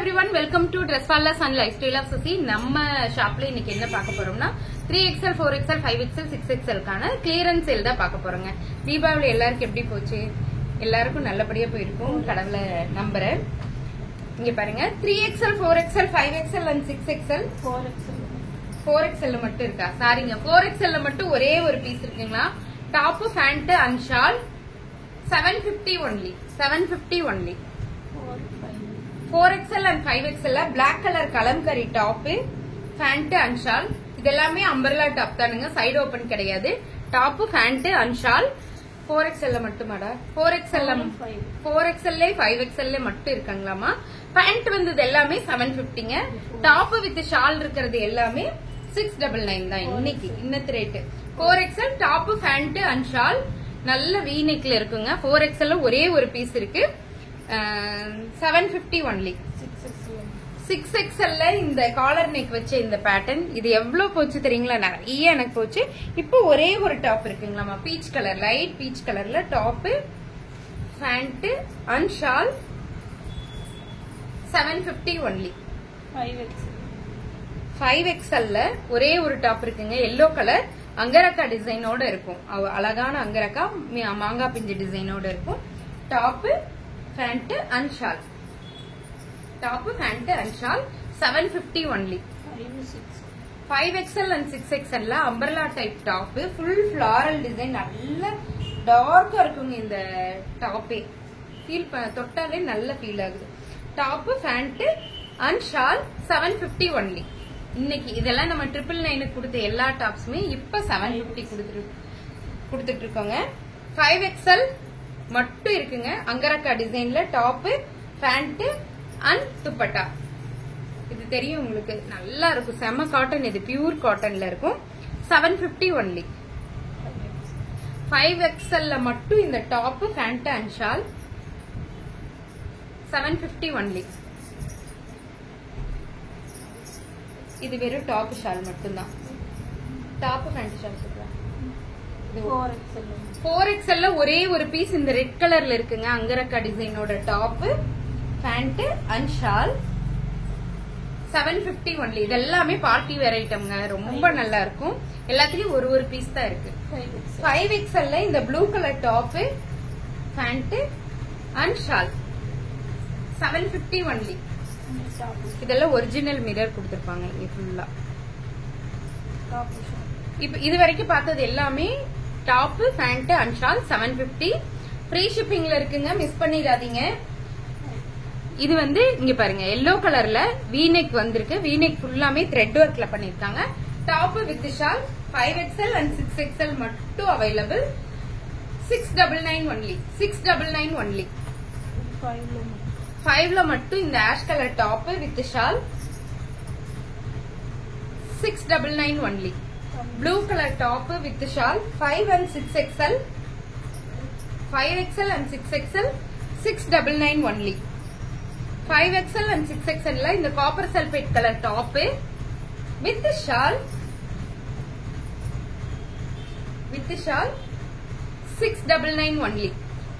everyone, welcome to Dressfallas and Lifestyle of Susi. நம்ம ஷாப்ல இன்னைக்கு என்ன பார்க்க போறோம்னா 3XL, 4XL, 5XL, 6XL கான கிளியரன்ஸ் சேல் தான் பார்க்க போறோங்க. தீபாவளி எல்லாருக்கும் எப்படி போச்சு? எல்லாருக்கும் நல்லபடியா போயிருக்கும் கடவுளை நம்புறேன். இங்க பாருங்க 3XL, 4XL, 5XL and 6XL. 4XL மட்டும் இருக்கா? சாரிங்க, 4XL மட்டும் ஒரே ஒரு பீஸ் இருக்குங்களா? Top, pant and shawl 750 only. 750 only. 4XL and 5XL black color kalamkari top, pant and shawl. இதெல்லாமே அம்பர்லா டாப் தானுங்க, சைடு ஓபன் கிடையாது. Top, pant and shawl 4XL மட்டுமாடா? 4XL 5XL மட்டும் இருக்காங்களாமா? பேண்ட் வந்தது எல்லாமே 750ங்க. டாப் வித் ஷால் இருக்கிறது எல்லாமே 699 தான் இன்னைக்கு இன்னத்து rate. 4XL top, pant and shawl நல்ல V நெக்ல இருக்குங்க. 4XL ஒரே ஒரு பீஸ் இருக்கு. 750 only. 6XL இந்த காலர் நெக் வச்ச இந்த பேட்டர்ன் இது எவ்வளவு போச்சு தெரியுங்களா? நிறைய எனக்கு போச்சு. இப்போ ஒரே ஒரு டாப் இருக்குங்களாமா, பீச் கலர், லைட் பீச் கலர்ல top, pant and shawl 750 only. 5XL ஒரே ஒரு டாப் இருக்குங்க, எல்லோ கலர் அங்கரக்கா டிசைனோட இருக்கும். அழகான அங்கரக்கா மாங்காய் பிஞ்சு டிசைனோட இருக்கும். Top, pant and shawl. Top, pant and shawl 750 only. 5XL and 6XL umbrella type top, full floral design, நல்ல டார்க்கா இருக்குங்க இந்த டாப்பே. ஃபீல் தொட்டாலே நல்ல ஃபீல் ஆகுது. Top, pant and shawl 750 only. இன்னைக்கு இதெல்லாம் நம்ம 999 கொடுத்த எல்லா டாப்ஸுமே இப்ப 750 கொடுத்துட்டு இருக்கோங்க. 5XL மட்டும் இருக்குங்க, அங்கரக்கா டிசைன்ல டாப், பேண்ட் அண்ட் துப்பட்டா. இது தெரியும் உங்களுக்கு, நல்லா இருக்கும், செம காட்டன், இது பியூர் காட்டன்ல இருக்கும். 750 only. 5XL மட்டும் இந்த top, pant and shawl 750 only. இது வெறும் டாப் ஷால் மட்டும்தான். டாப், பேண்ட் ஷால் சொல்றேன். 4XL ஒரே ஒரு பீஸ் இந்த ரெட் கலர்ல இருக்குங்க, அங்கரக்கா டிசைனோட top, pant and shawl 750 only. இதெல்லாமே பார்ட்டி வேர் ஐட்டம்ங்க, ரொம்ப நல்லா இருக்கும். எல்லாத்துலயும் ஒரு ஒரு பீஸ் தான் இருக்கு. 5XL இந்த blue colour top, pant and shawl 750 only. இதெல்லாம் ஒரிஜினல் மிரர் கொடுத்திருப்பாங்க இங்க ஃபுல்லா. இப்ப இது வரைக்கும் பார்த்தது எல்லாமே top, pant and shawl 750. Free ஷிப்பிங்ல இருக்குங்க, மிஸ் பண்ணிடாதீங்க. இது வந்து இங்க பாருங்க, எல்லோ கலர்ல V-neck வந்திருக்கு. V-neck ஃபுல்லாமே த்ரெட் ஒர்க்ல பண்ணிருக்காங்க. Top with shawl 5XL and 6XL மட்டும் அவைலபிள். 699 only. 699 only. 5ல மட்டும் இந்த ash colour top with shawl 699 only. Blue colour top with shawl 5 and 6XL, 5XL and 6XL 699 only. 5XL and 6XL இந்த copper sulphate colour top with shawl 699 only.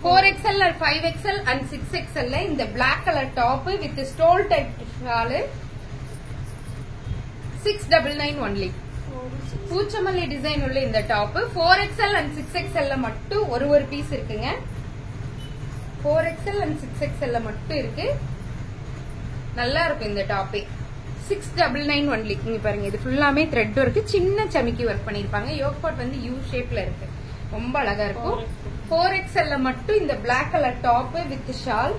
4XL or 5XL and 6XL இந்த black color top with stole type shawl 699 only. பூச்சமல்லி design உள்ள இந்த top 4XL and 6XL மட்டும் ஒரு ஒரு piece இருக்குங்க. 4XL and 6XL மட்டும் இருக்கு, நல்லா இருக்கும் இந்த டாப்பே. 699 only. இங்க பாருங்க, இது ஃபுல்லாமே த்ரெட் ஒர்க், சின்ன சமிக்கி ஒர்க் பண்ணிருப்பாங்க. யோக் பார்ட் வந்து யூ ஷேப்ல இருக்கு, ரொம்ப அழகா இருக்கும். 4XL மட்டும் இந்த black colour top with shawl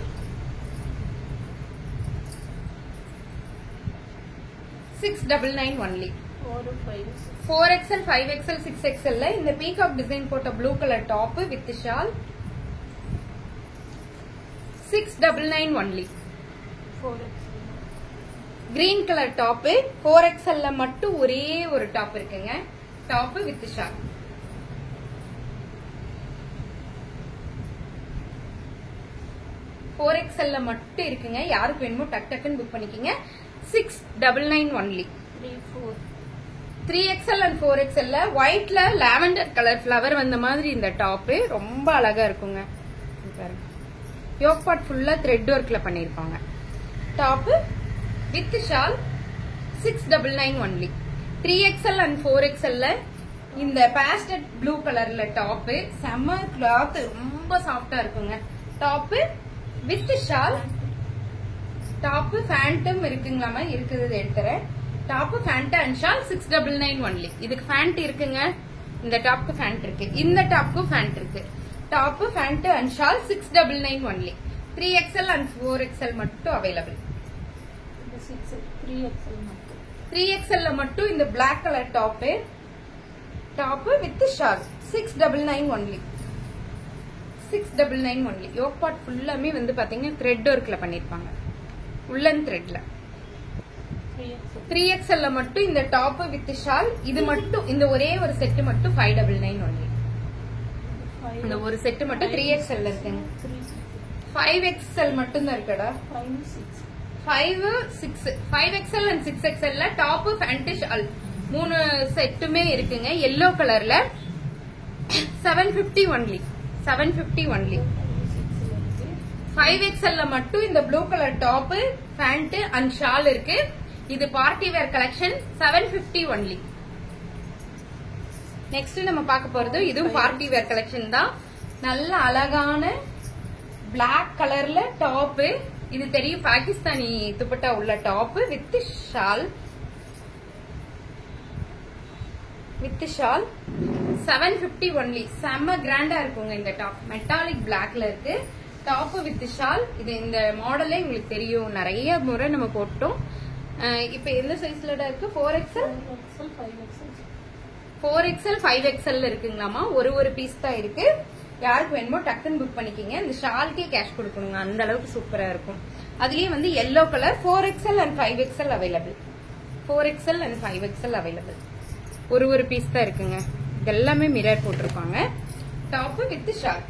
699 only. 4XL, 5XL, 6XL இந்த பீகாக் டிசைன் போட்ட blue colour top with shawl 699 only. Green colour top 4XL மட்டும் ஒரே ஒரு டாப் இருக்குங்க, டாப் வித் ஷால். XL மட்டும் இருக்குங்க, யாருக்கு வேணுமோ டக் டக்குன்னு புக் பண்ணிக்கீங்க. 699 only. 3XL and 4XL ஒயிட்ல லாவெண்டர் கலர் ஃபிளவர் வந்த மாதிரி இந்த டாப் ரொம்ப அழகா இருக்குங்க. யோக் பார்ட் ஃபுல்லா த்ரெட் ஒர்க்ல பண்ணிருப்பாங்க. Top with shawl 699 only. 3XL and 4XL இந்த பேஸ்டட் ப்ளூ கலர்ல டாப், செம்ம கிளாத், ரொம்ப சாஃப்டா இருக்குங்க. டாப் வித் ஷால், டாப் ஃபேண்ட்டும் இருக்குங்களாமா, இருக்குது எடுத்துறேன். Top pant and shawl 699 only. இதுக்கு ஃபேண்ட் இருக்குங்க, இந்த டாப்க்கு ஃபேண்ட் இருக்கு, இந்த டாப்க்கும் ஃபேண்ட் இருக்கு. Top pant and shawl 699 only. 3XL and 4XL மட்டும் அவைலபிள். 3XL மட்டும் இந்த black colour top, top with shawl 699 only. 699 only. Yoke part ஃபுல்லாமே வந்து பாத்தீங்கன்னா த்ரெட் ஒர்க்ல பண்ணிருப்பாங்க, உள்ளன் த்ரெட்ல. 3XL மட்டும் இந்த டாப் வித் ஷால், இது மட்டும் இந்த ஒரே ஒரு செட் மட்டும் 599 ஒன்லி. இந்த ஒரு செட் மட்டும் 3XL இருக்குங்க. 5XL மட்டும் தான் இருக்குடா. 5, 6, 5XL and 6XL top pant shawl 3 செட்டுமே இருக்குங்க. எல்லோ கலர்ல 750 ஒன்லி. 750 ஒன்லி. 5XL மட்டும் இந்த blue colour top pant and shawl இருக்கு. இது party wear collection 750 only. Next நம்ம பார்க்க போறது இதுவும் பார்ட்டி வேர் கலெக்ஷன் தான். நல்ல அழகான பிளாக் கலர்ல டாப், இது தெரியும் பாகிஸ்தானி துப்பட்டா உள்ள top with shawl. With shawl 750 only. செம்ம கிராண்டா இருக்குங்க இந்த டாப். மெட்டாலிக் பிளாக்ல இருக்கு டாப் வித் ஷால். இது இந்த மாடலே உங்களுக்கு தெரியும், நிறைய முறை நம்ம போட்டோம். இப்ப எந்த சைஸ்ல இருக்கு? 4XL, 4XL, 5XL இருக்குங்களாமா. ஒரு பீஸ் தான் இருக்கு. யாருக்கு வேணுமோ டக்குன்னு புக் பண்ணிக்கிங்க. இந்த ஷால்க்கே கேஷ் கொடுக்கணுங்க, அந்த அளவுக்கு சூப்பரா இருக்கும். அதுலயே வந்து yellow colour 4XL and 5XL available. 4XL and 5XL available. ஒரு பீஸ் தான் இருக்குங்க. இதெல்லாமே மிரர் போட்டிருப்பாங்க. Top with shawl.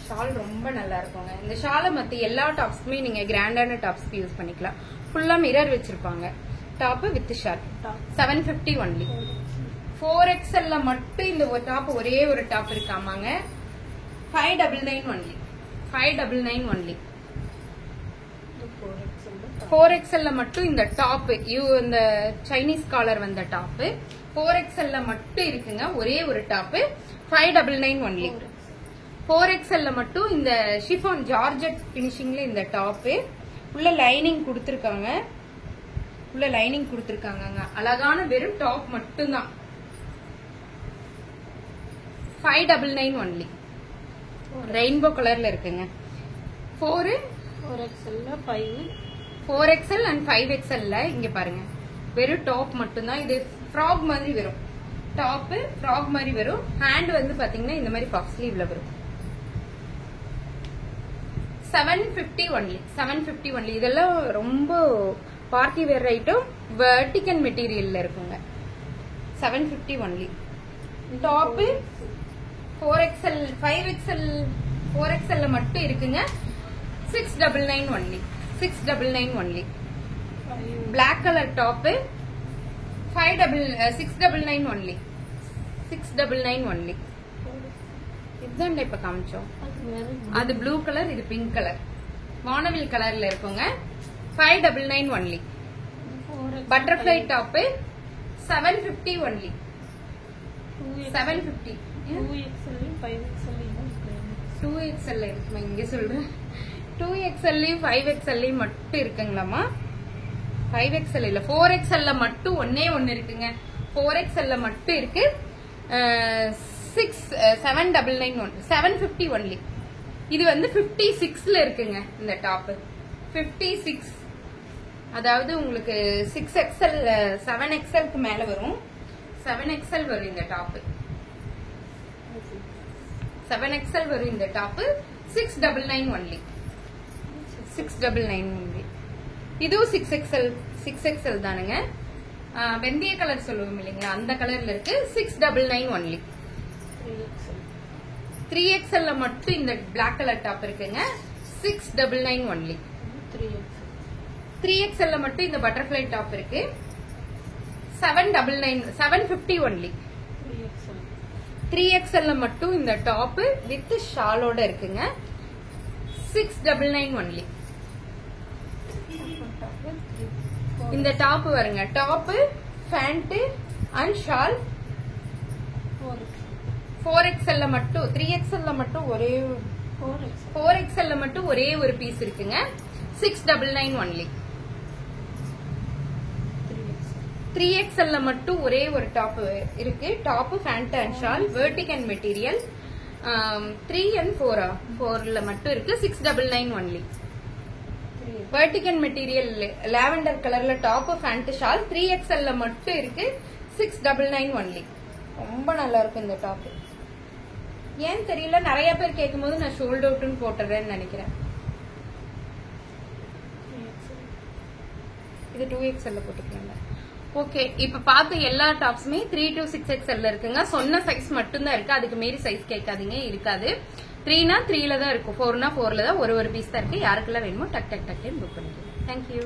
ஷால் ரொம்ப நல்லா இருக்குங்க. இந்த ஷாலை மத்த எல்லா டாப்ஸ்க்குமே நீங்க கிராண்டான டாப்ஸ்க்கு யூஸ் பண்ணிக்கலாம். ஃபுல்லா மிரர் வச்சிருப்பாங்க. Top with shawl 750 only. 4XL மட்டும் இந்த ஒரு டாப், ஒரே ஒரு டாப் இருக்காமாங்க. 599 ஒன்லி. 599 ஒன்லி. 4XL மட்டும் இந்த டாப், இந்த சைனீஸ் காலர் வந்த டாப் 4XL மட்டும் இருக்குங்க. ஒரே ஒரு டாப் 599 ஒன்லி. 4XL மட்டும் இந்த ஷிஃபான் ஜார்ஜெட் பினிஷிங்ல இந்த டாப், உள்ள லைனிங் கொடுத்திருக்காங்க. உள்ள லைனிங் கொடுத்திருக்காங்க. அழகான வெறும் டாப் மட்டும் தான். 599 ஒன்லி. ரெயின்போ கலர்ல இருக்குங்க. 4XL and 5XL இங்க பாருங்க, வெறும் டாப் மட்டும் தான். இது ஃப்ராக் மாதிரி வரும். டாப் ஃப்ராக் மாதிரி வரும். ஹேண்ட் வந்து பாத்தீங்கன்னா இந்த மாதிரி பஃப் ஸ்லீவ்ல வரும். 750 ஒன்லி. 750 ஒன்லி. இதெல்லாம் ரொம்ப பார்ட்டி வேர் ஐட்டம், வெர்டிகல் மெட்டீரியல்ல இருக்குங்க. 750 only. Top 4XL, 5XL, 4XL மட்டும் இருக்குங்க. 699 only. 699 only. Black colour top 699 only. 699 only. இதுதான் இப்ப காமிச்சோம். அது ப்ளூ கலர், இது பிங்க் கலர், வானவில் கலர்ல இருக்குங்க. 599 only. Butterfly top 750 only. 750. 2XL இருக்குமா இங்க சொல்றேன். 2XL 5XL மட்டும் இருக்குங்களாமா. 5XL இல்ல, 4XL மட்டும் ஒன்னே ஒன்னு இருக்குங்க. 4XL மட்டும் இருக்கு. 799 750 ஒன்லி. இது வந்து 56ல இருக்குங்க இந்த டாப். 56, அதாவது உங்களுக்கு 6XL 7XLக்கு மேல வரும். 7XL வரும் இந்த டாப். 7XL வரும் இந்த டாப். 699 ஒன்லி. 699 ஒன்லி. இதுவும் 6XL தானுங்க. வெந்தய கலர் சொல்லுவோம் இல்லைங்களா, அந்த கலர்ல இருக்கு. 699 ஒன்லி. 3XL மட்டும் இந்த பிளாக் கலர் டாப் இருக்குங்க. 699 ஒன்லி. 3XL மட்டும் இந்த பட்டர்ஃபிளை டாப் இருக்கு. 750 ஒன்லி. 3XL மட்டும் இந்த டாப் வித் ஷாலோட இருக்குங்க. 699 ஒன்லி. இந்த டாப் வருங்க, top pant and shawl 4XL மட்டும் 3XL மட்டும் ஒரே 4XL மட்டும் ஒரே ஒரு பீஸ் இருக்குங்க. 699 ஒன்லி. 3XL மட்டும் ஒரே ஒரு டாப் இருக்கு. Top pant and shawl vertical material. 3 and 4 மட்டும் இருக்கு. 699 ஒன்லி. வெர்டிகல் மெட்டீரியல் லாவெண்டர் கலர்ல டாப் பேண்ட் ஷால் 3XL மட்டும் இருக்கு. 699 ஒன்லி. ரொம்ப நல்லா இருக்கும் இந்த டாப். ஏன் தெரியல, நிறைய பேர் கேட்கும் போது நான் ஷோல்டர் அவுட்னு போட்டுறேன்னு நினைக்கிறேன். இது 2XL போட்டுக்கலாங்க. ஓகே, இப்ப பார்த்த எல்லா டாப்ஸுமே 3 to 6XL இருக்குங்க. சொன்ன சைஸ் மட்டும் தான் இருக்கு, அதுக்கு மீறி சைஸ் கேட்காதீங்க, இருக்காது. 3னா 3ல தான் இருக்கும், 4னா 4ல தான் ஒரு பீஸ் தான் இருக்கு. யாருக்கெல்லாம் வேணுமோ டக் புக் பண்ணிக்கலாம். தேங்க்யூ.